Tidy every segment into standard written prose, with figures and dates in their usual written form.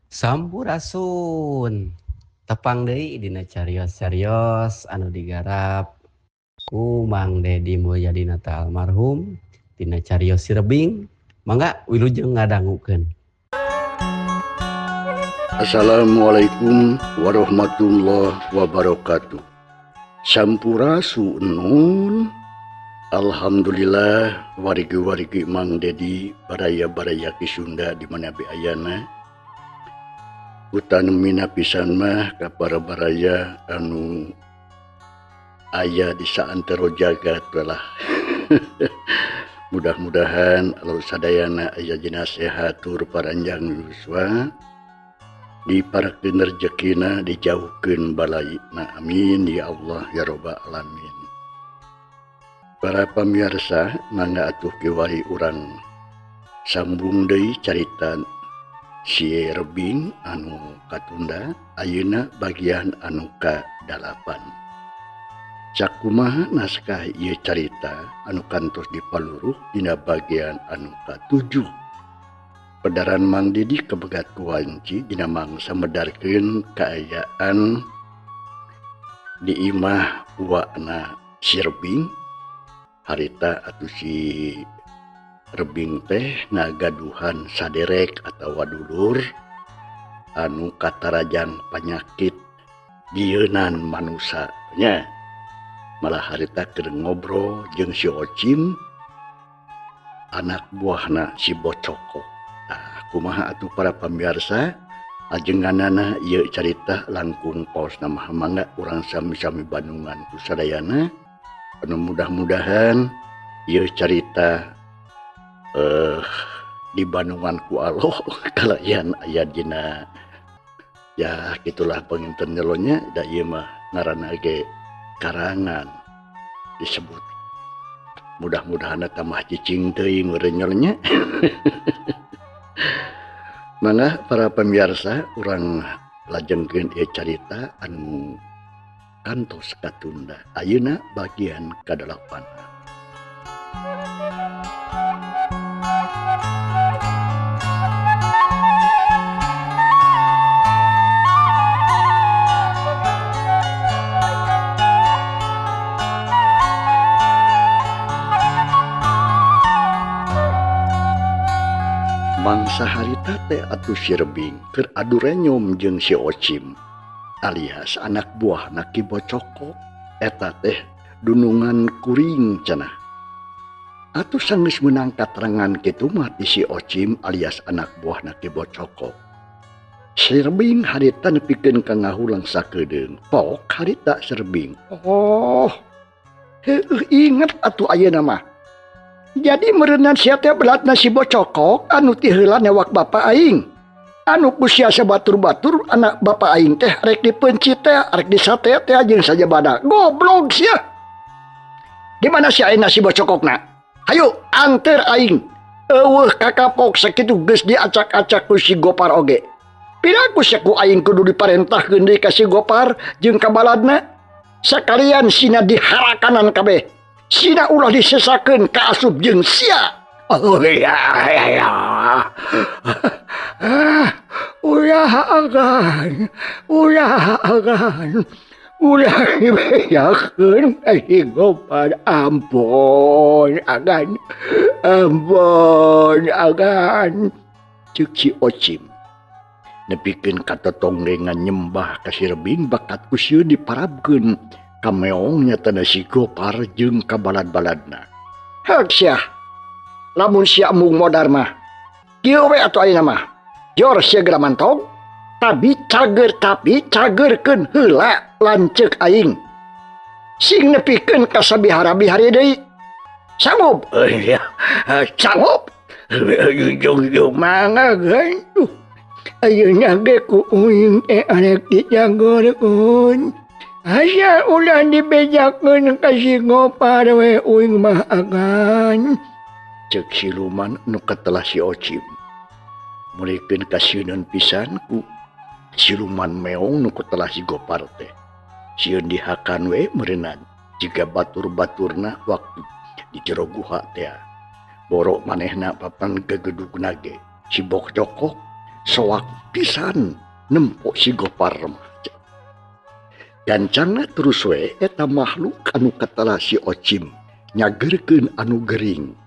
Sampurasun tepang deui dina carios-carios anu digarap ku Mang Dedi Mulyadinata almarhum dina carios Sirebing. Mangga wilujeng ngadangukeun. Assalamualaikum warahmatullahi wabarakatuh. Sampurasun. Alhamdulillah warigi-warigi Mang Dedi baraya-baraya ki Sunda di mana be ayana. Utan mina pisan mah ka para baraya anu aya di saantero jagat lah. Mudah-mudahan Allah sadayana aya jina sehat tur paranjang yuswa. Diparakeun rezekina, dijauhkeun balaina, amin ya Allah ya rabbal alamin. Para pamirsa, mangga atuh kiwari urang sambung deui carita Sirebing anu katunda, ayeuna bagian anu ka-8. Sakumaha naskah ieu carita anu kantos dipaluruh dina bagian anu ka-7. Pedaran Mang Dedi kebegat kuanci dina mangsa medarkeun kaayaan di imah uwana Sirebing. Harita atuh si Rebing teh ngagaduhan saderek atawa dulur anu katarajang panyakit gieunnan manusa nya. Malah harita keur ngobrol jeung si Ocim anak buahna si Bocoko. Kumaha atuh para pamirsa, ajenganana ieu carita langkung paos nama mangga urang sami-sami bandungan ku sadayana. Anu mudah-mudahan ieu carita di bandungan ku Allah kalayan aya dina ya gitulah penginten nyelonya da ieu mah ngaranna ge karangan disebut. Mudah-mudahan eta mah cicing teuing meureun nya. Mangga para pemirsa urang lajengkeun ieu carita anu kantos katunda. Ayeuna bagian ka-8. Mangsa harita teh atuh Sirebing keur adu renyom jeung si Ocim alias anak buahna Ki Bocoko. Eta teh dunungan kuring cenah. Atuh sanggeus meunang katerangan kitu mah ti si Ocim alias anak buahna Ki Bocoko. Sirebing harita nepikeun ka ngahulang sakedeung. Pok harita Sirebing. Oh, heueuh inget atuh ayeuna mah. Jadi meureunan sia teh belatna si Bocoko anu ti heula newak bapa aing. Anu kusia sabatur-batur anak bapa aing teh arek dipeunci teh, arek disate teh jeung saja badak. Goblok sia. Di mana si ayeuna si Bocokokna? Hayu anter aing. Eueuh kakapok sakitu geus diacak-acak ku si Gopar oge. Piraku sia ku aing kudu diparentahkeun deui ka si Gopar jeung ka baladna. Sakalian sina diharakanan kabeh. Sina ulah disesakeun ka asup jeung sia. Oh ya. Ulah agan. Ulah dibejakeun ka si Gopar. Ampun agan. Ceuk si Ocim nepikeun katotongdengan nyembah ka Sirebing bakat ku sieun diparabkeun ka meong nyatana si Gopar jeung ka balad-baladna. Heuk sia. Lamun sia mung modar mah. Kieu we atuh ayeuna mah. Jor sia geura mantong. Tapi cagerkeun heula lanceuk aing. Sing nepikeun ka sabihara-bihari deui. Sanggup? Ya, sanggup. Jung mangga geus. Ayeuna ge ku uing arek dijagoreun. Asa ulah dibejakeun ka si Gopar we uing mah agan. Ceuk siluman nu katelah si Ocim. Mulikeun kasieun pisan ku siluman meong nu katelah si Gopar teh. Sieun dihakan we meureunan jiga batur-baturna waktu di jero guha teh. Borok manehna papan gegedugna ge si Bocoko soak pisan nempok si Gopar mah. Gancangna terus we eta makhluk anu katala si Ocim nyagerkeun anu gering.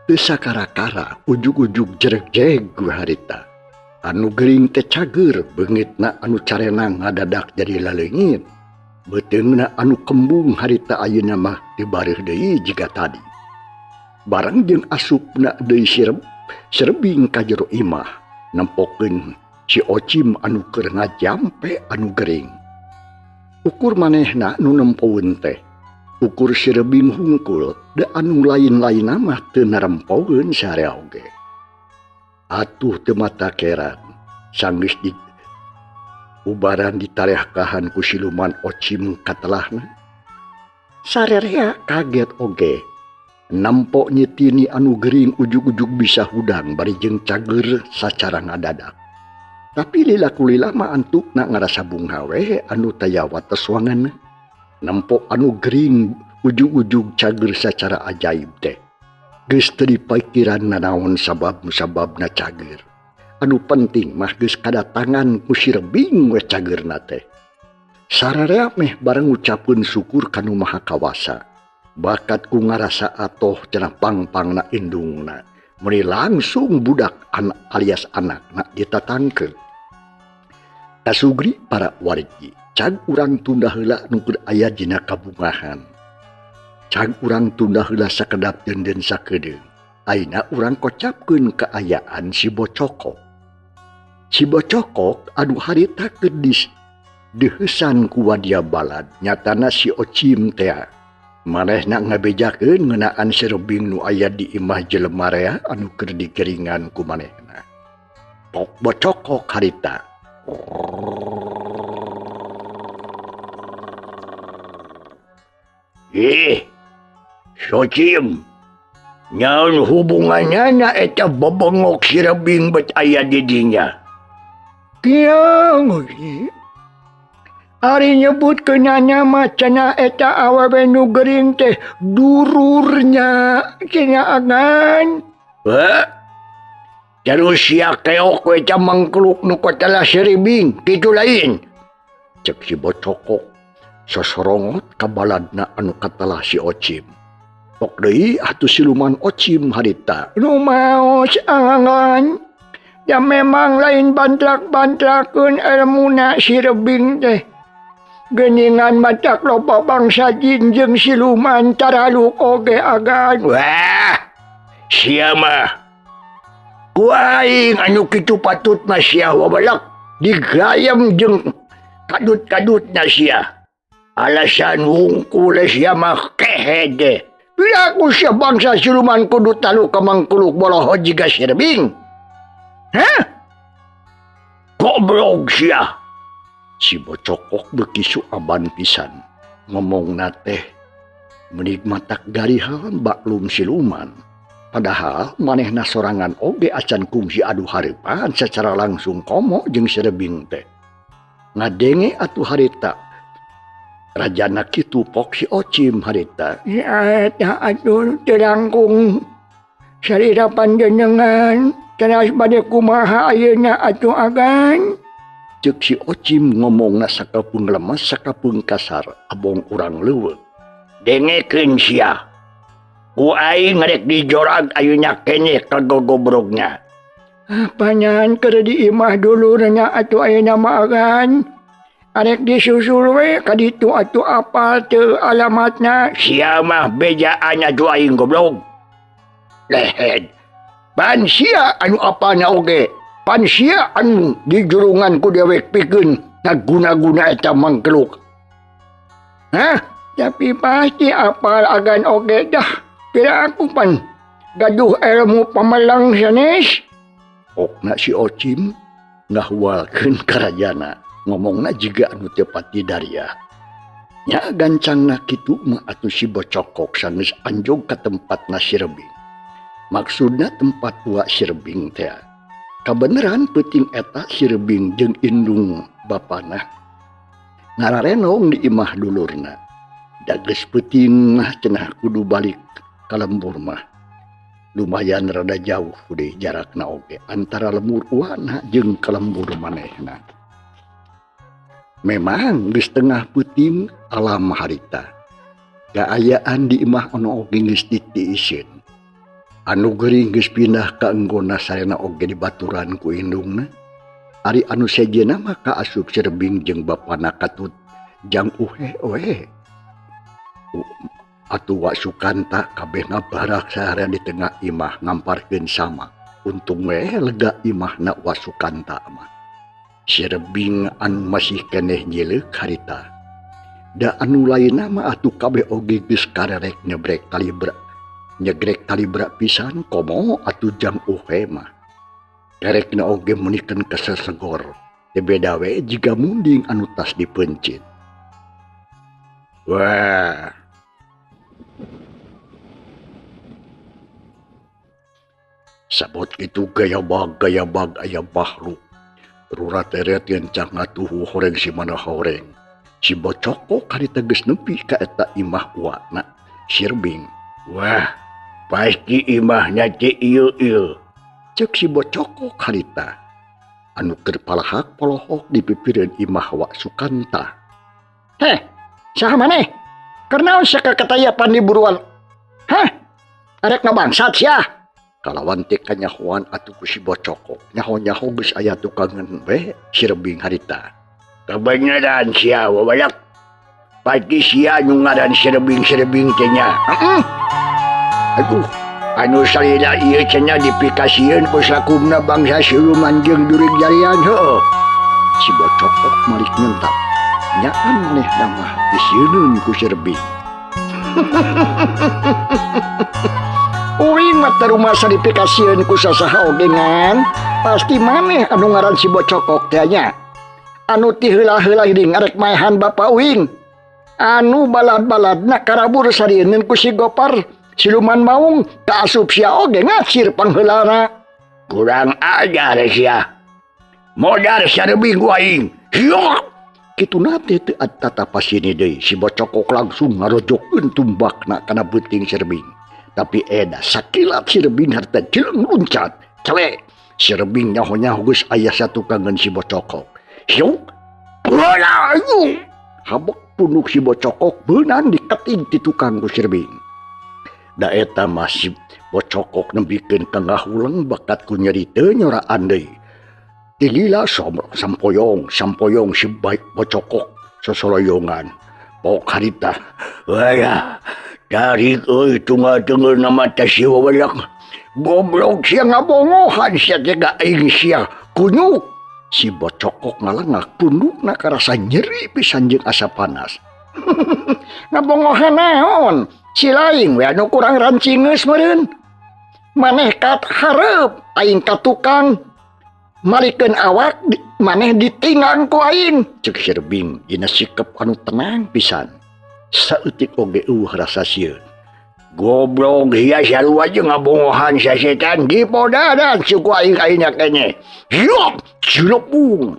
Teu sakara-kara ujug-ujug jereg-jeg ku harita. Anu gering teh cager beungitna anu carena ngadadak jadi laleungit. Beuteungna anu kembung harita ayeuna mah teu bareuh deui jiga tadi. Barang jeung asupna deui sirebing ka jero imah nempokeun si Ocim anu keur ngajampe anu gering. Ukur manehna nu nempoeun teh ukur sirebing hungkul da anu lain-lain mah teu narempoeun sarea oge. Atuh teu mata keran sanggeus di ubaran ditareahkahan ku siluman Ocim katelahna. Sarerea kaget oge nampok nyetini anu gering ujug-ujug bisa hudang bari jeung cager sacara ngadadak. Tapi lila kulila mah antukna ngarasa bunga we anu taya wates wanganna. Nampok anu gering ujug-ujug cager sacara ajaib teh. Geus teu dipikiran nanaon sabab-sababna cager. Anu penting mah geus kadatangan ku sirebing we cagerna teh. Sararea meh bareng ngucapkeun syukur kanu Maha Kawasa. Bakat ku ngarasa atoh cenah pang-pangna indungna. Meni langsung budak alias anakna ditatangkeun. Kasugri para wargi, cag urang tunda heula nu keur aya dina kabungahan. Cag urang tunda heula sakedap denden sakedeung. Ayeuna urang kocapkeun kaayaan si Bocokok. Si Bocokok anu harita keur deheusan ku wadia balad, nyatana si Ocim teh manehna ngabejakeun ngeunaan sirebing nu aya di imah jelema rea anu keur digeringan ku manehna. Pok Bocokok harita. Ocim, nyaon hubungannya na eta bebengok sirebing bet aya di dinya. Kieu ari nyebut keunana mah cenah eta awewe nu gering teh dururnya cenah agan. Terus sia keok we ca mangkeluk nu kotala sirebing kitu lain. Cek si Bocokok sosorongot ka baladna anu katalah si Ocim. Pok deui atuh siluman Ocim harita. Nu maos angan. Ya memang lain bantrak-bantrakeun ilmuna sirebing teh. Geningan matak loba bangsa jin jeung siluman taraluk oge agan. Wah, sia mah ku aing anu kitu patutna sia wabalak digayem jeung kadut-kadutna sia. Alasan hungkul sia mah kehede. Bila ku sia bangsa siluman kudu talu ka mangkuluk boloho jiga sirebing. Hah? Goblok sia. Si Bocokok bekisu aban pisan. Ngomongna teh menikmatak garihan baklum siluman. Padahal manehna sorangan oge acan kungsi adu hareupan secara langsung komo jeung sirebing teh. Ngadenge atuh harita. Rajana kitu pok si Ocim harita. Ya eta atuh teu langkung sarira panjenengan. Tenas bade kumaha ayeuna atuh agan. Cek si Ocim ngomongna sakapung lemas sakapung kasar abong urang leuweung. Dengekeun sia. Ku aing rek dijorag ayeuna keneh ka gogobrogna. Apanyaan keur di imah dulurnya atuh ayeuna mah agan. Arek disusul we ka ditu atuh apal teu alamatna. Sia mah bejaan atuh aing goblok. Lehed. Pan sia anu apana oge. Pan sia anu dijurungan ku dewek pikeun ngaguna-guna eta mangkeluk. Hah? Tapi pasti apal agan oge dah. Kira aku pan gaduh ilmu pamalang sanes. Okna si Ocim ngahwalkeun karajana. Ngomongna jiga anu teu pati daria. Nya gancangna kitu mah atuh si Bocokok sanes anjog ka tempatna sirebing. Maksudna tempat uak sirebing teh. Kabeneran peuting eta sirebing jeung indung bapana ngararenong di imah dulurna. Da geus peuting cenah kudu balik ka lembur mah. lumayan rada jauh deh jarakna oge antara lembur wana jeung ka lembur manehna. Memang geus tengah peuting alam harita. Kaayaan di imah ono oge geus ditiiseun. Anu geuring geus pindah ka enggona sarena oge dibaturan ku indungna. Ari anu sejenna mah kaasup Sirebing jeung bapana Katut jang uhe-uhe. Atuh Wak Sukanta kabehna barak sahara di tengah imah ngamparkeun sama. Untung we lega imahna Wak Sukanta mah. Sirebing anu masih keneh nyileuk harita. Da anu lainna mah atuh kabeh oge geus karerek nyebrek kalibra pisan komo atuh jang uhe mah. Kerekna oge munikeun kesesegor. Teu beda we jiga munding anu tas dipencit. Wah. Sabot itu gaya bag aya bahluk. Rura teret yang cang atuh horeng si mana horeng. Si Bocoko karita geus nepi ka eta imah uakna Sirebing. Wah, pasti imahnya teh ieu. Cek si Bocoko karita. Anu keur palahak polohok di pipireun imah Wak Sukanta. Heh, saha maneh? Karena sakakatayapan di buruan. Hah? Arek ngabangsat sia. Kalawan teh kanyahoan atuh ku si Bocoko. Nyaho-nyaho geus aya tukangan we Sirebing harita. Kebenaran sia wabalak. Pasti sia nu ngaran Sirebing teh nya. Aduh, anu salila ieu cenah dipikasieun ku sakumna bangsa siluman jeung durig jarian heuh. Si Bocoko malik nyentak. Nyaan maneh mah disieun ku Sirebing. Uing mah rumah saripikasieun ku sasaha oge ngan. Pasti maneh anu ngaran si Bocokok teh nya. Anu ti heula-heula hiding arek maehan Bapa Uing. Anu balad-baladna karabur sarieun ku si Gopar siluman maung kaasup sia oge ngacir pangheulana. Kurang ajar sia. Modar Sirebing ku aing. Hiuk. Kituna teh teu tatapasini deui si Bocokok langsung ngarojokeun tumbakna kana beuting Sirebing. Tapi eda sakilat Sirebing harta jeleng luncat. Cele, Sirebing nyaho-nyaho geus aya satukangan si Bocokok. Hiuk, wala ayu. Habek punduk si Bocokok beunang diketing ti tukang ku Sirebing. Da eta mah si Bocokok nembikeun ka ngahuleng bakat ku nyeri teu nyoraan deui. Tilila sampoyong si baik Bocokok sosoloyongan. Pok harita. Wala. Tarik tunggal nama teh si wabalak. Goblok sia ngabongohan sia jaga aing sia kunyuk. Si Bocokok ngalangak pundukna karasa nyeri pisan jeung asa panas. Ngabongohan naon? Si laing we anu kurang rancingeus meureun. Maneh kat hareup aing ka tukang malikeun awak maneh ditinggang ku aing. Ceuk Sirebing dina sikep anu tenang pisan. Saeutik oge rasa sieun. Goblok hiya sarua jeung ngabongohan sa setan dipodadan suku aing aina keneh. Hiup, cilepung.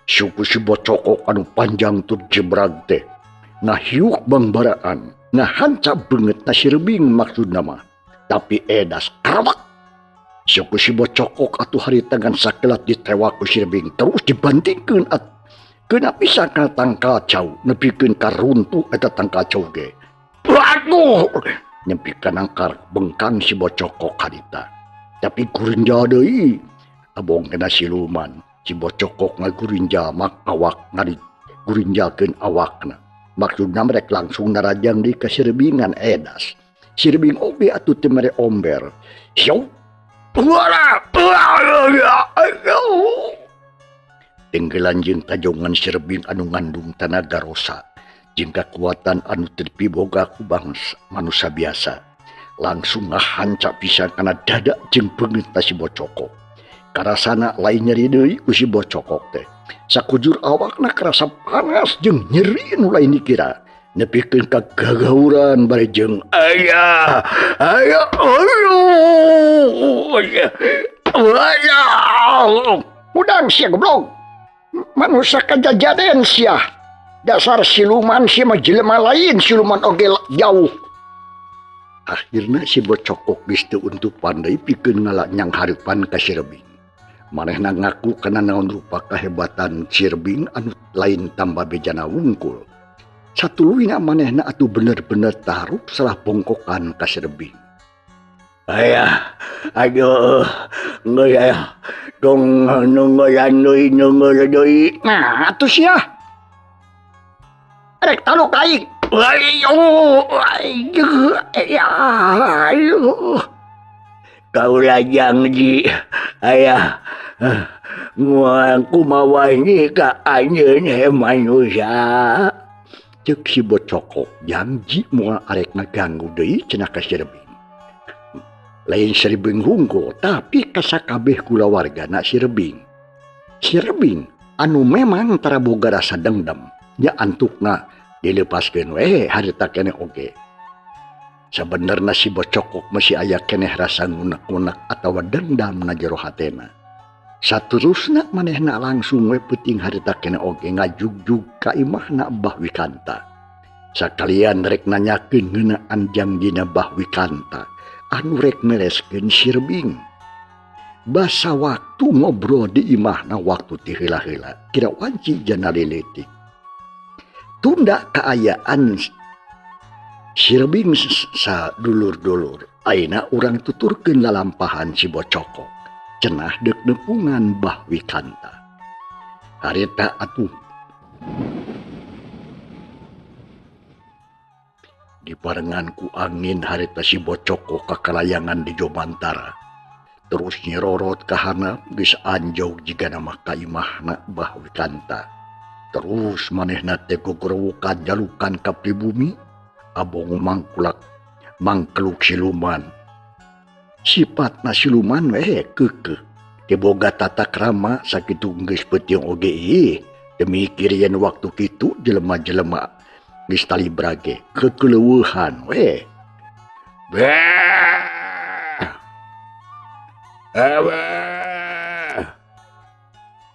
Suku si Bocokok anu panjang tur jebrag teh. Ngahiuk bangbaraan, ngahancap beungeut na Sirebing maksudna mah. Tapi edas karabak. Suku si Bocokok atuh harita ngan sakelat ditewak ku Sirebing terus dibantingkeun keuna pisan kana tangkacau nepikeun ka runtuh eta tangkacau ge. Waduh, nyempikeun angkar bengkang si Bocokok harita. Tapi gurinja deui abong kena siluman. Si Bocokok ngagurinja mak awak ngari gurinjakeun awakna. Maksudna merek langsung narajang di ka Sirebingan edas. Sirebing oge atuh teu mere omber. Siau. Wala. Tenggelan jeung tajongan Sirebing anu ngandung tanaga rosa jeung kekuatan anu teu piboga ku bangsa manusia biasa. Langsung ngahancap pisan kana dada jeung beungeutna si Bocokok. Karasana lain nyeri deui ku si Bocokok teh. Sakujur awakna karasa panas jeung nyeri anu lain dikira. Nepikeun ka gagauran bare jeung aya. Udang sia goblok. Manusia kajajaden sia. Dasar siluman sia mah jelema lain siluman oge jauh. Akhirna si Bocokok geus teu untuk pandai pikeun ngalanyang hareupan ka si Rebing. Manehna ngaku kana naon rupa kahebatan si Rebing anu lain tambah bejana wungkul. Satuluyna manehna atuh bener-bener tarup salah bongkokan ka si Rebing. Ayah, aduh, ngeus aya, dong nunggulan deui. Nah, atuh sia. Rek taluk aing. Ayo, kau lajang ji, ayah, kumaha ini ka anjeun he manusia. Ceuk si Bocokok janji moal arek ngaganggu deui cenah ka si Rebing. Lain si Rebing hungkul, tapi kasakabeh kulawargana si Rebing. Si Rebing anu memang tara boga rasa dendam, nya antukna dilepaskeun we harita keneh oge. Sabenerna si Bocokok masih aya keneh rasa ngunek-ngunek atawa dendam na jero hatena. Saterusna manehna langsung we peuting harita keneh oge ngajugjug ka imahna Mbah Wikanta. Sakalian rek nanyakeun ngeunaan janjina Mbah Wikanta anu rek mereskeun si Rebing. Basa waktu ngobrol di imahna waktu ti heula-heula kira wanci jana leletik. Tunda kaayaan si Rebing sa dulur-dulur. Ayeuna urang tuturkeun lalampahan si Bocokok. Cenah deuk nepungan Mbah Wikanta. Harita atuh dibarengan ku angin harita si Bocokok kakalayangan di Jomantara. Terus nyerorot ka handap geus anjog jigana mah ka imahna Mbah Wikanta. Terus manehna teh gogorowukan jalukan ka pribumi abong mangkeluk siluman. Sifatna siluman we keukeuh teu boga tata krama sakitu geus peuting oge ieu demi kirian waktu kitu jelema-jelema geus tali brage kekeleueuhan we.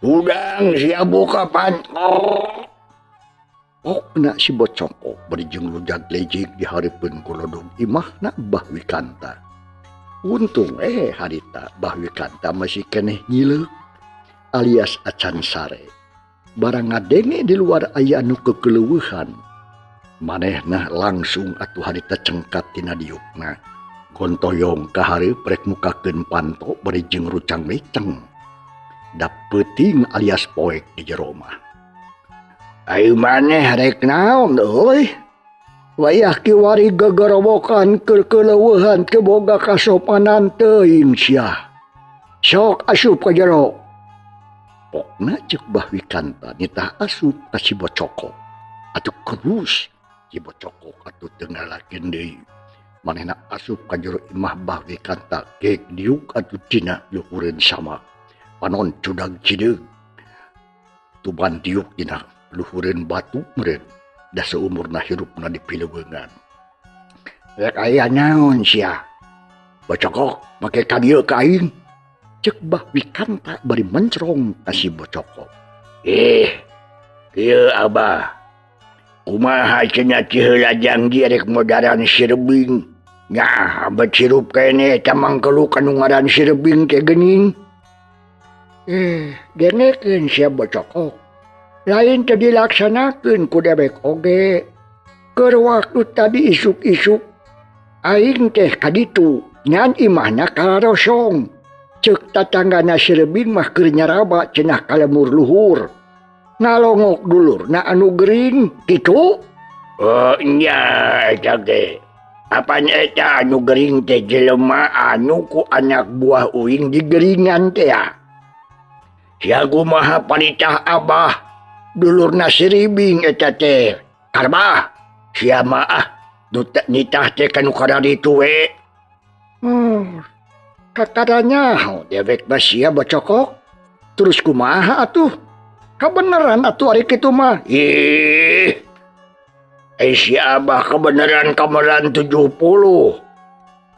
Udang sia buka pantok. Okna si Bocokok berjeng lujag lejig di hareupeun kulodong imahna Mbah Wikanta. Untung harita Mbah Wikanta masih keneh nyileuk alias acan sare. Barang ngadenge di luar aya anu kekeleueuhan. Manehna langsung atuh harita cengkat tina diukna. Gontoyong ka hareup rek mukakeun panto berjeng rucang leceng. Da peuting alias poek di jero mah. Ayo maneh rek naon euy? Wayah kiwari gegorowokan kekeleueuhan teu boga kasopanan teuing sia. Sok asup ka jero. Pokna ceuk Mbah Wikanta nitah asup ka si Bocokok. Atuh kerus si Bocokok atuh teu ngalakeun deui. Manehna asup ka jero imah Mbah Wikanta geuk diuk atuh tina luhureun sama. Panon cudag cideug. Tuban diuk tina luhureun batu meureun. Da seumurna hirupna di pileuweungan. Rek aya naon sia? Bocokok make ka dieu ka aing. Ceuk Mbah Wikanta bari mencrong ka si Bocokok. Kieu abah. Kumaha cenah ti heula janji rek modaran si Rebing. Nya abet sirup kene eta mangkeluk anu ngaran si Rebing teh geuning. Genekeun sia Bocokok. Lain teu dilaksanakeun ku dewek oge. Keur waktu tadi isuk-isuk aing teh ka ditu ngan imahna kalarosong. Ceuk tatanggana si Rebing mah keur nyaraba cenah ka lemur luhur. Ngalongok dulurna anu gering kitu. Oh nya eta ge. Apaan eta anu gering teh jelema anu ku anak buah uing digeringan teh ya. Sia kumaha panitah abah dulurna si Rebing eta teh. Karbah sia mah nitah teh kanu kada ditu we. Kataranya dewek mah sia Bocokok. Terus kumaha atuh? Kabeneran atuh ari kitu mah. Si abah kebeneran kameran 70.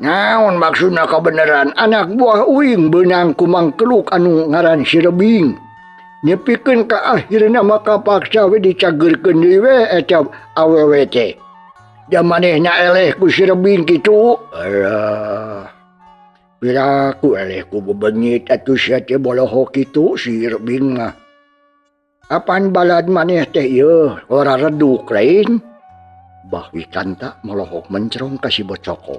Naon maksudna kebeneran? Anak buah uing beunang ku mangkeluk anu ngaran si Rebing. Nyepikeun ka akhirna maka paksa we dicageurkeun deui we eta awewe teh. Manehna eleh ku si Rebing kitu. Alah. Piraku eleh ku bebengit atuh sia teh boloho kitu si Rebing mah. Apaan balad maneh teh ieu? Ora reduk lain. Bah Wikanta melohok mencerong ka si Bocoko.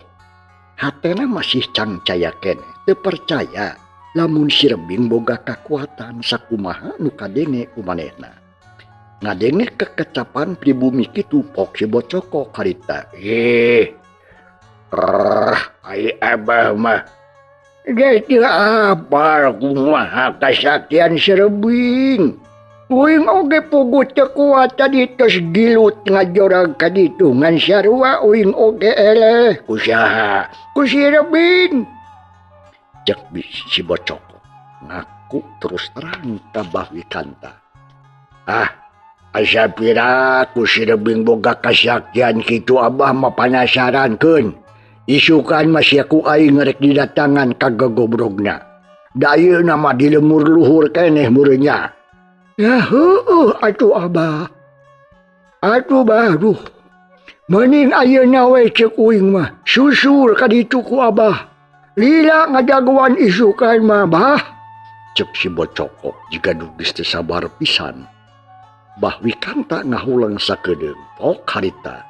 Hatena masih cangcaya keneh, teu percaya lamun si Rebing boga kakuatan sakumaha nu kadenge ku manehna. Ngadenge kekecapan pribumi kitu pok si Bocoko karita. Ai abah mah jadi apa kumaha kasaktian si Rebing. Uing oge pugut teu kuat tadi tos gilut ngajorag ka ditu ngan sarua uing oge eleh kusaha ku si Rebing. Cek si Bocoko ngaku terus terang ka Bah Wikanta. Asa pira ku si Rebing boga kasaktian kitu abah mah panasarankeun. Isukan masih ku aing ngerek didatangan ka gogobrogna. Da ayeuna mah di lemur luhur keneh meureunnya. Ya heueuh atuh abah. Atuh baruh. Mending ayeuna we ceuk uing mah susul ka ditu ku abah. Lila ngajagoan isukan mah bah. Cek si Bocoko jika dugis teu sabar pisan. Bah Wikanta ngahulang sakedeung pok harita.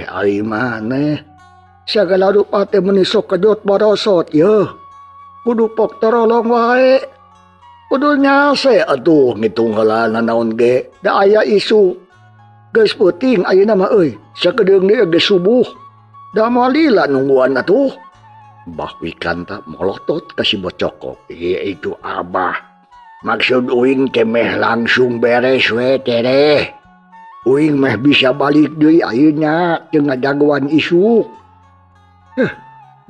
Ari maneh sagala rupa teh meuni sok kedot borosot yeuh. Kudu pok torolong wae. Kudu nyase atuh ngitung heula nanaon ge da aya isu. Geus peuting ayeuna mah euy, sakedeung deui geus subuh. Da moal lila nungguan atuh. Bah Wikanta molotot ka si Bocoko. Itu abah. Maksud uing teh meh langsung beres we teh. Uing meh bisa balik deui ayeuna teu ngajagoan isu.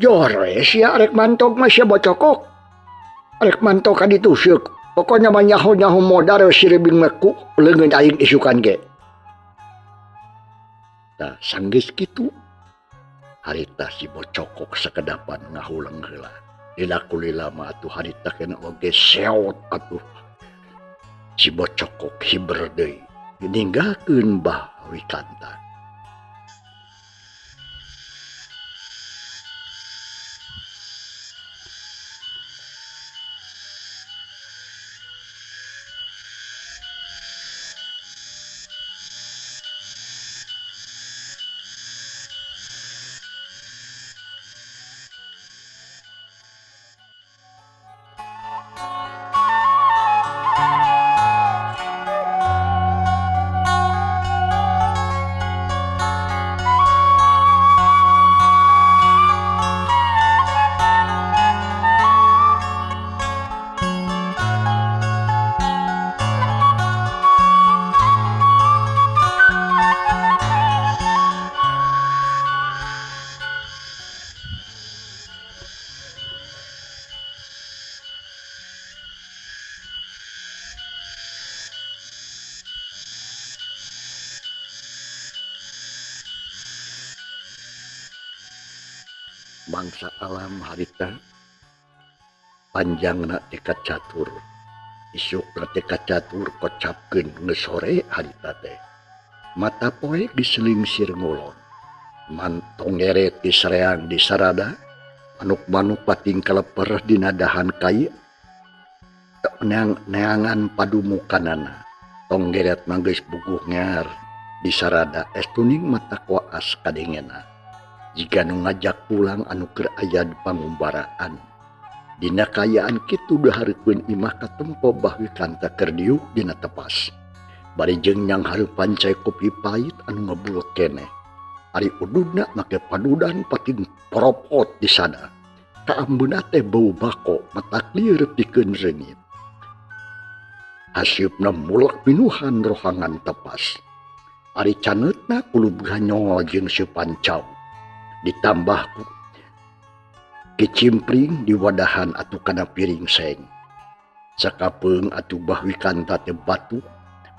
Jor we sia arek mantog mah sia Bocoko. Arek mantog ka ditu seuk. Pokoknya mah nyaho-nyaho modar si Rebing mah ku leungeun aing isukan ge. Tah sanggeus kitu. Harita si Bocoko sakedapan ngahulang heula. Lila kulila mah atuh harita kena oge seot atuh. Si Bocoko hiber deui ninggalkeun Bah Wikanta. Bangsa alam harita panjangna teka catur. Isukna teka catur kocapkeun geus sore harita teh. Mata poe diselingsir ngulon. Mantong ngeret disareang di sarada. Manuk-manuk pating kaleper dina dahan kai. Neangan padumukanana. Tong ngeret manggeus buguh ngar di sarada estuning mata koas kadengena. Jika nu ngajak pulang anu keur aya di pangumbaraan. Dina kayaan kitu dahareupeun imah katempo Bah Wikanta keur diuk dina tepas. Bari jeung nyang hareupan cai kopi pait anu ngebulek keneh. Ari ududna make padudan pating poropot di sana. Kaambeuna teh bau bako matak lieur pikeun reungit. Hasyupna mulek pinuhan rohangan tepas. Ari caneutna kulub ganyol jeung seupancau. Ditambah kicimpring di wadahan atuh kana piring seng. Sakapeung atuh Bah Wikanta teh batu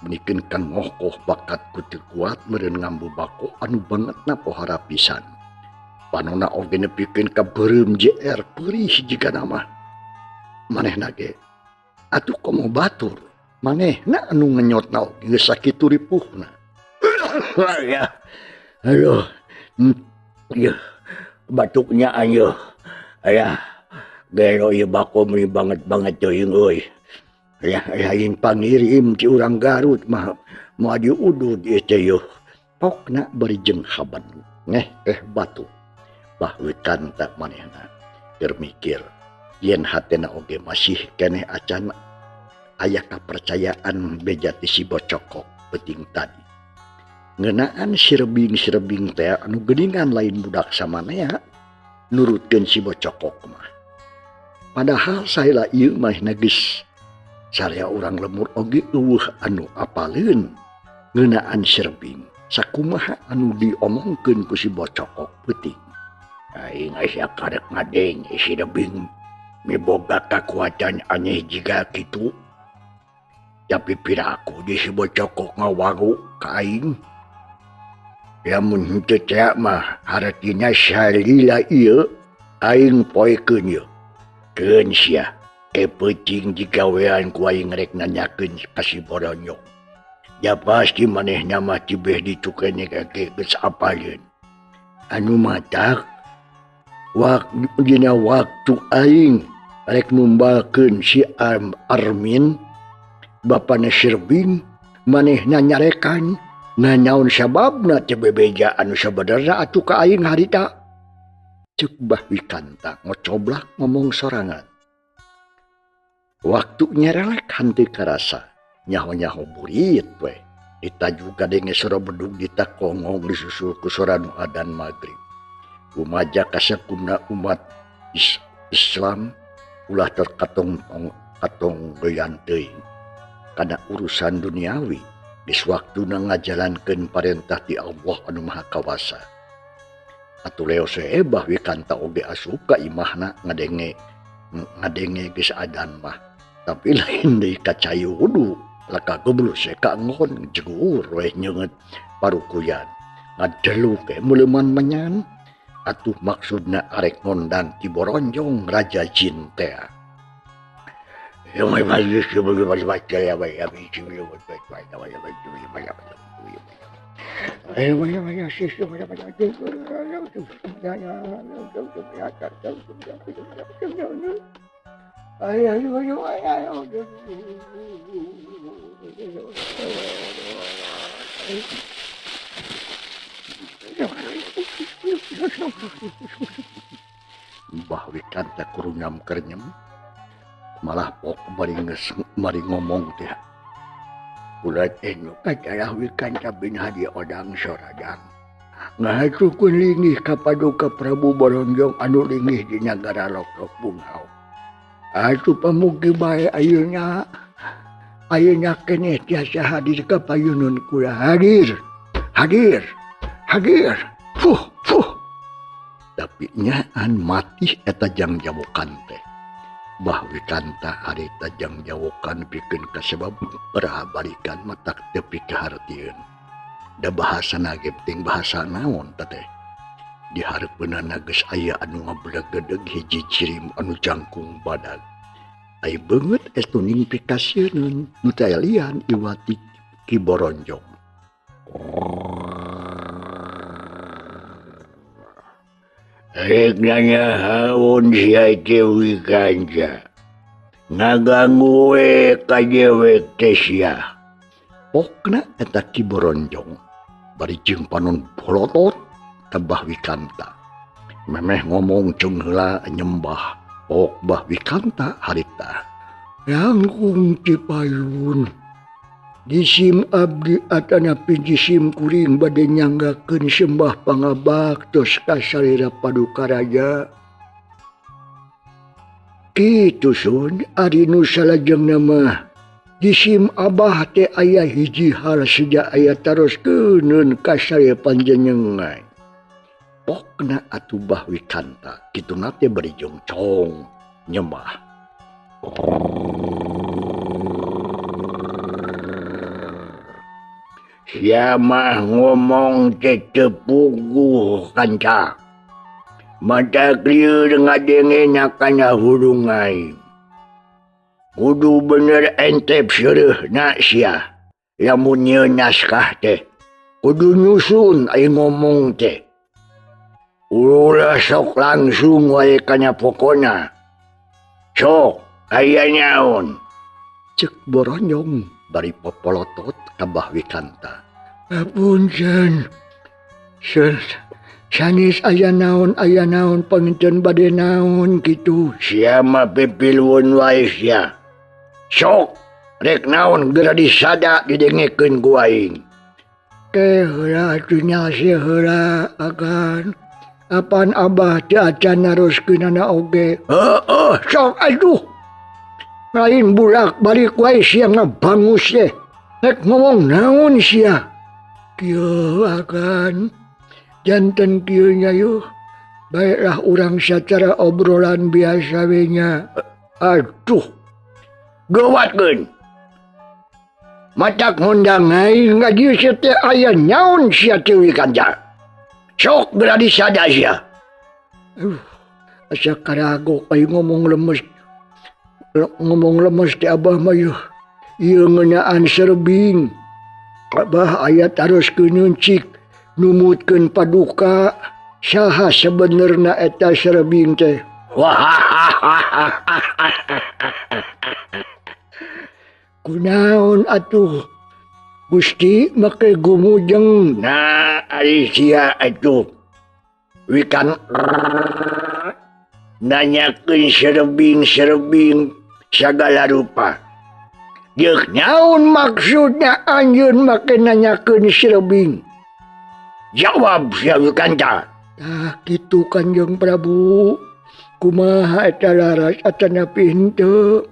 menikeun kang ngokoh bakat ku teu kuat meureun ngambu bako anu bangetna pohara pisan. Panonna oge nepikeun ka beureum JR peurih jigana mah. Manehna ge atuh komo batur. Manehna anu ngenyotna oge geus sakitu ripuhna. Ya. Aduh. Ya, batuknya ayo. Ayah, gero ieu bakom ieu banget teuing euy. Ayah aing pangirim ti urang Garut mah moal diudud ieu teh yeuh. Pokna bari jeung haban. Ngeh batu. Bahwa kanta manehna keur mikir yen hatena oge masih keneh acan aya kapercayaan beja ti si bocokok penting tadi. Ngeunaan si rebing teh anu geuningan lain budak samanea nurutkeun si bocokok mah. Padahal saela ieu manehna geus sarea urang lemur oge eueuh anu apaleun ngeunaan si rebing sakumaha anu diomongkeun ku si bocokok peuting. Aing asa karek ngadeng si rebing miboga kakuatan aneh jiga kitu. Tapi piraku di si bocokok ngawaru ka aing. Lamun henteu teh mah hartina salila ieu aing poekeun ieu. Keun sia kepeuting jigawean ku aing rek nanyakeun ka si Boronyong. Ya pasti manehna mah tibeh ditukene kake geus apaleun. Anu matak dina waktu aing rek numbalkeun si Armin bapana Sirbing manehna nyarekan nanaon sababna teh bebeja anu sabenerna atuh ka aing harita. Ceuk Bah Wikanta ngocoblak ngomong sorangan. Waktu nyerelek henteu karasa nyaho-nyaho burit we. Kita juga denge sora bedug ditakongong disusul ku sora nu adzan maghrib. Umaja kasakumna umat Islam ulah terkatong goyan teuing kana urusan duniawi geus waktuna ngajalankeun parentah ti Allah anu Maha Kawasa. Atuh leos Bah Wikanta oge asup ka imahna ngadenge geus adzan mah. Tapi lain deui kacayu wudu laka goblus ka ngon jegur we nyeungeut parukuyan. Ngadelu ke muleuman menyan. Atuh maksudna arek ngondang ti Boronjong Raja Jin teh. Bah Wikanta kurunam kernyem malah pok mari ngomong teh. Ulat enyo kacalah Wikanta bin Hadi Odang Soradang ngahatukeun linggih ka Paduka Prabu Boronjong anu linggih di nagara Lokrok Bungau. Atuh pamugi bae ayeuna keneh tiasa hadir ka payunun kula. Hadir. Fuh. Tapi nyaan mati eta jang jawokan teh. Bah Wikanta harita jang jawokan pikeun kasebab perhabarikan matak tepi kahartieun. Da bahasana ge penting bahasa naon teh. Di hareupeunana geus aya anu ngablegedeg hiji cirim anu jangkung badag. Ai beungeut estuning pikasieun nu teh lian iwati Ki Boronjong. Rek nanya haun sia teh Wikanta. Ngaganggu we ka dewek teh sia. Pokna eta Ki Boronjong bari jeung panon bolotot Bah Wikanta. Memeh ngomong jeung heula nyembah pok Bah Wikanta harita. Langkung ti payun. Jisim abdi atanapi jisim kuring bade nyanggakeun sembah pangabaktos ka salira Paduka Raja. Kitu sun ari nu salajengna mah jisim Abah teh aya hiji hal sejak aya taroskeun ka saya panjenengan. Pokna atuh Bah Wikanta kituna teh bari jongcong nyembah. Sia mah ngomong teh teu puguh Kanca. Mata klieu ngadengena kana hurungai. Kudu bener entep seureuhna sia. Lamun nyieun naskah teh kudu nyusun ay ngomong teh. Ulah sok langsung wae kana pokona. Sok aya nyaon. Cek Boronyong bari popolotot ka Mbah Wikanta. Apunten. Sanis aya naon panginten bade naon kitu. Sia mah pipilun wae sia. Sok rek naon geura disada didengekeun ku aing. Teh heula atuh nya sia heula akan. Apaan Abah teh acan naroskeunana oge. Sok aduh. Lain bulak balik wae sia ngabangus teh. Rek ngomong naon sia. Kieu akan janten kieu nya yuh. Baiklah urang sacara obrolan biasa we nya. Aduh. Gawatkeun. Matak ngundang aing ngaji teh aya nyaon sia teh Wikanta. Sok berani sada sia. Asa karagok ay ngomong lemes teh Abah mah yuh. Ieu ngeunaan serbing. Abah aya taroskeun cik numutkeun paduka saha sebenerna eta serbing teh. Kunaon atuh Gusti make gumujeng. Nah, ari sia atuh. Wikan nanyakeun serbing sagala rupa. Geuk naon maksudna anjeun make nanyakeun serbing? Jawab sia Wikanta. Tah kitu Kanjeng Prabu. Kumaha eta laras atanapi henteu?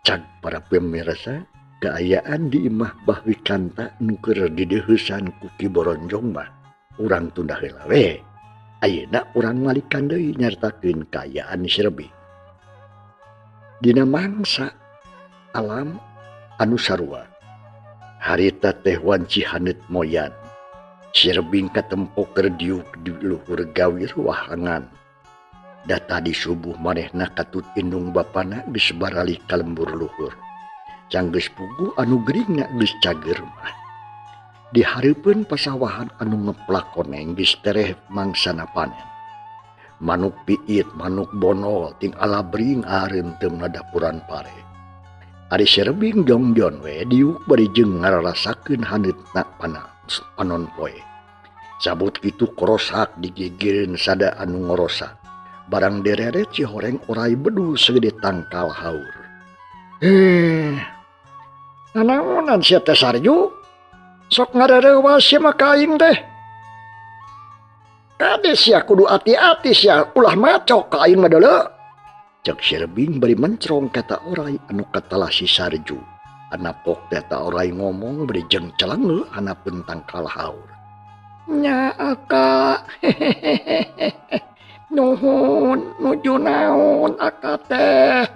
Cag para pemirsa, keayaan di imah Mbah Wikanta nu keur dideuheusan ku Ki Boronjong mah urang tunda heula we. Ayeuna urang ngalikan deui nyaritakeun kaayaan serbing. Dina mangsa alam anu sarua. Harita teh wanci haneut moyan. Serbing katempo keur diuk di luhur gawir wahangan. Da tadi subuh manehna katut indung bapana geus barali ka lembur luhur. Canggeus pugu anu geuringna geus cager mah. Di hareupeun pasawahan anu ngeplak koneng geus tereh mangsana panen. Manuk piit, manuk bonol, ting alabring areunteum na dapuran pare. Ari serbing jongjon we diuk bari jeung ngararasakeun haneutna panon poe. Sabut kitu korosak digegereun sada anu ngorosak. Barang dereret cihoreng orai bedu segede tangkal haur. Nanaonan sia teh Sarju? Sok ngarerewas sia mah ka aing teh. Kade sia kudu hati-hati sia ulah macok ka aing mah deuleu. Cek serbing bari mencrong kata orai anu katalah si Sarju. Anapok kata orai ngomong bari jeung celengeu anapeun tangkal haur. Nya aka. Nuhun, nuju naon aka teh.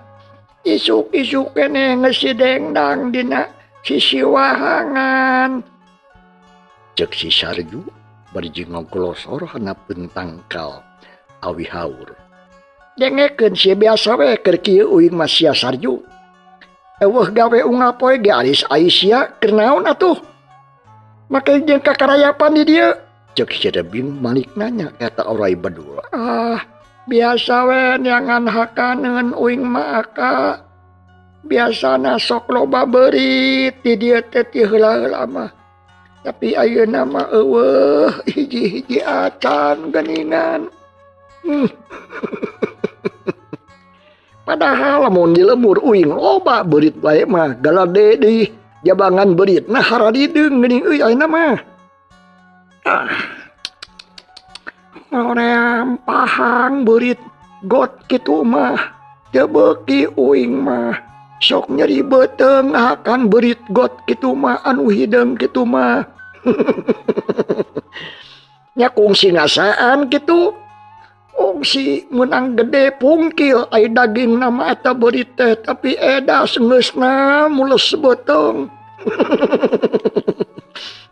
Isuk-isuk kene ngesidengdang dina sisi wahangan. Cek si Sarju bari jeung ngogolosor hanapeun tangkal awi haur. Dengekeun sia biasa we keur kieu uing mah sia Sarju. Eueuh gawe unggal poe ge alis ais sia keur naon atuh? Make jeung kakarayapan di dieu. Cek serbing malik nanya kata orai berdua. Biasa we nyangan hakaneun uing mah aka. Biasana sok loba beurit di dieu teh ti heula-heula mah. Tapi ayeuna mah eueuh hiji-hiji acan geuningan. Padahal lamun di lembur uing loba beurit wae mah galade di jabangan beuritna haradideung geuning euy ayeuna mah. Hoream pahang beurit got kitu mah teu beuki uing mah sok nyeri beuteung akan beurit got kitu mah anu hideung kitu mah. Nya kungsi ngasaan kitu? Kungsi menang gede pungkil ai daging nama eta beurit teh tapi edas geusna mulus beuteung.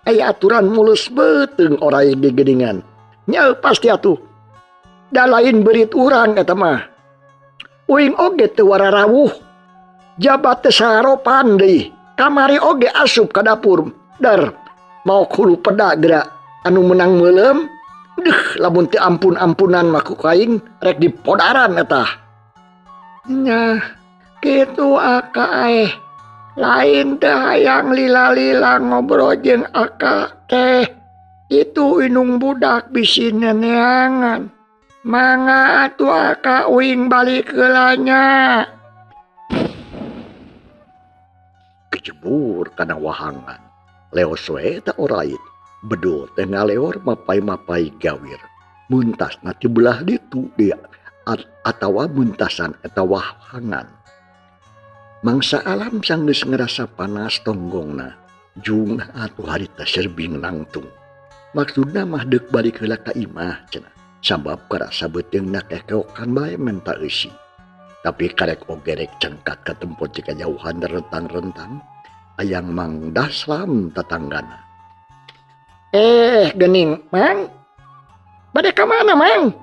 Aya aturan mulus beuteung orai di geuningan. Nya pasti atuh. Da lain beurit urang eta mah. Uing oge teu wara rawuh. Jabat teu saropan deui. kamari oge asup ka dapur dar mau hulu peda gerak anu menang meulem lamun teu ampun-ampunan mah ku kaing rek dipodaran eta. Nya kitu aka lain teh hayang lila-lila ngobrol jeung aka teh itu inung budak bisi neneangan. Mangga atuh aka uing balik heulanya. Kecebur kana wahangan. Leos we eta orain. Bedul teh ngaleor mapai-mapai gawir. Muntasna ti belah ditu dia atawa muntasan eta wahangan. Mangsa alam sang geus ngerasa panas tonggongna. Jung atuh harita serbing nangtung. Maksudna mah deuk balik heula ka imah cenah. Sabab karasa beuteungna kekeokan bae menta eusi. Tapi karek ogerek cengkat ka tempo ti kajauhan rentang-rentang ayang Mang Daslam tetanggana. Gening, Mang. Bade ka mana, Mang?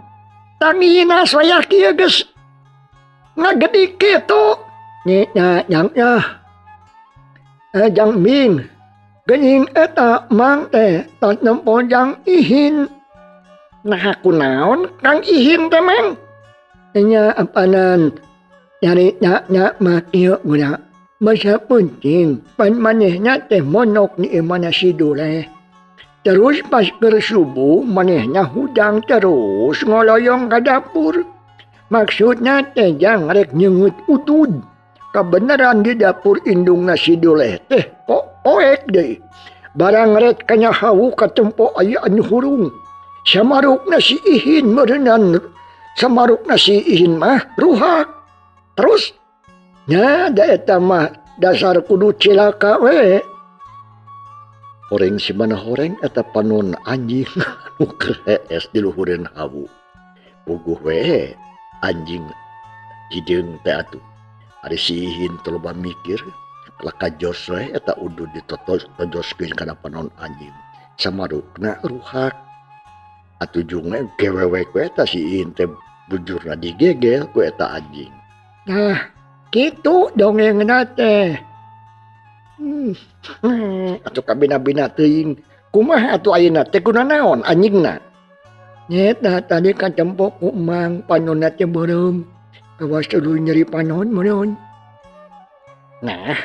Tangina saya kieu geus ngagedik kitu. Nya Jang Ming. Gening eta Mang teh tos nempo Jang Ihin. Nah kunaon Kang Ihin teh Mang? Nya apanan nyari nya mah kieu guna masa penting pan manehnya teh monok ni mana sidule. Terus pas keur subuh manehnya hudang terus ngoloyong ka dapur. Maksudnya teh jang rek nyeungeut utud. Kabeneran di dapur indungna sidule teh poek deui. Barang rek kanyahawu ka tempo aya anu hurung. Samarukna si Ihin meureunnan samarukna si Ihin mah ruhak. Terus nya da eta mah dasar kudu cilaka we. Horeng si mana horeng eta panon anjing anu kees di luhureun hawu. Puguh we anjing hideung teh atuh. Ari si Ihin teu loba mikir laka jos we eta udu ditojoskeun kana panon anjing. Samarukna ruhak. Atuh jungna gewewek we eta si Ihin teh bujurna digegel ku eta anjing. Nah, kitu dongengna teh. Atuh kabina-bina teuing. Kumaha atuh ayeuna teh kunaon anjingna? Nyeta tadi kacempo ku Mang panonna teh beureum. Kawas tuluy nyeri panon meureun. Nah,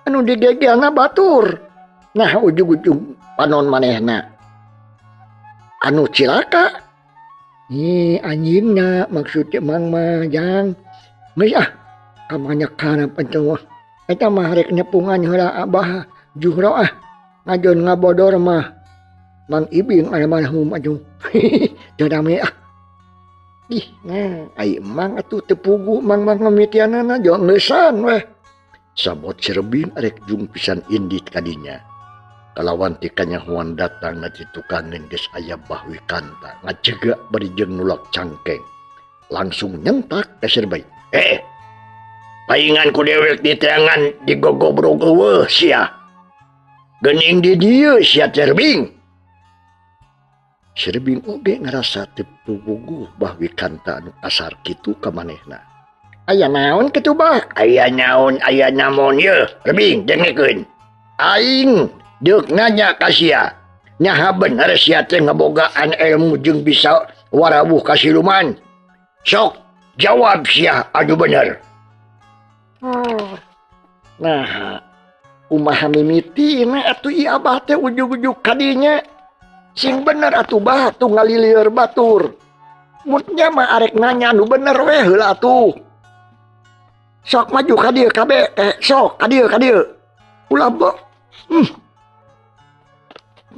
anu digegelna batur. Nah, ujug-ujug panon manehna anu cilaka. Anjingna maksudnya Mang mah jang. Geus kamanyakan pancenguh. Eta mah rek nepungan heula Abah Juhro ngajon ngabodor mah Mang Ibing almarhum atuh. Teu rame nah ai Mang atuh teu pugu Mang ngamitianana jo ngeusan weh. Sabot Cirebing rek jung pisan indit kadinya. Kalawan ti kanyahoan datang na ti tukang geus aya bahwi kanta ngacegak bari jeung nulak cangkeng. Langsung nyentak ka Cirebing. Paingan ku dewek di teangan digogobrog eueuh sia. Geuning di dieu sia Cirebing. Cirebing oge ngarasa teu puguh bahwi kanta anu kasar kitu ka manehna. Aya naon kitu bah? Aya naon ye? Cirebing dengekeun. Aing deuk nanya ka sia. Nyaha bener sia teh ngabogaan ilmu jeung bisa warawuh ka siluman. Sok jawab sia anu bener. Nah, kumaha mimitina atuh ieu Abah teh ujug-ujug kadinya. Sing bener atuh bah atuh ngalilir batur. Mutnya mah arek nanya anu bener we heula atuh. Sok maju ka dieu kabe, sok ka dieu. Ulah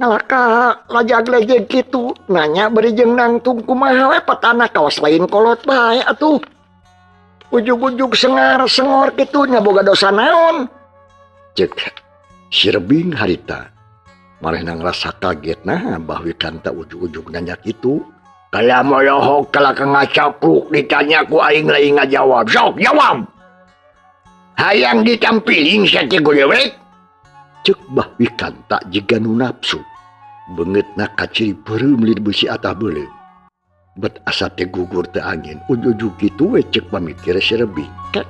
ngalaka lajag-lejeg kitu nanya bari jeung nangtung kumaha we patana kaos lain kolot bae atuh. Ujug-ujug sengar-sengor kitu nya boga dosa naon? Cek Cirebing harita. Manehna ngrasa kaget nah bahwi kanta ujug-ujug nanya kitu. Kala molohok kala ngacapruk ditanya ku aing lain ngajawab. Sok jawab. Hayang ditampiling sia teh dewek. Cek bahwi kanta jiga nu nafsu. Beungeutna kaciri beureum lir beusi atah beuleum. Bet asa teh gugur teu angin ujug-ujug kitu we cek pamikir Cirebing. Kek.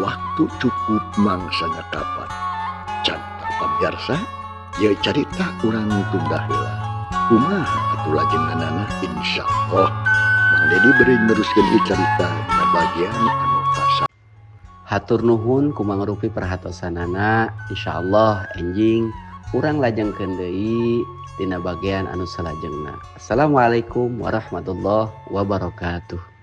waktu cukup mangsanya kapan. Can pamirsa, ye carita urang tunda heula. Kumaha atuh lajenganana insyaallah Mang Dedi beri neruskeun ieu carita dina bagian anu kasar. Hatur nuhun ku mangrupi perhatosanana, insyaallah enjing urang lajengkeun deui dina bagian anu salajengna. Assalamualaikum warahmatullahi wabarakatuh.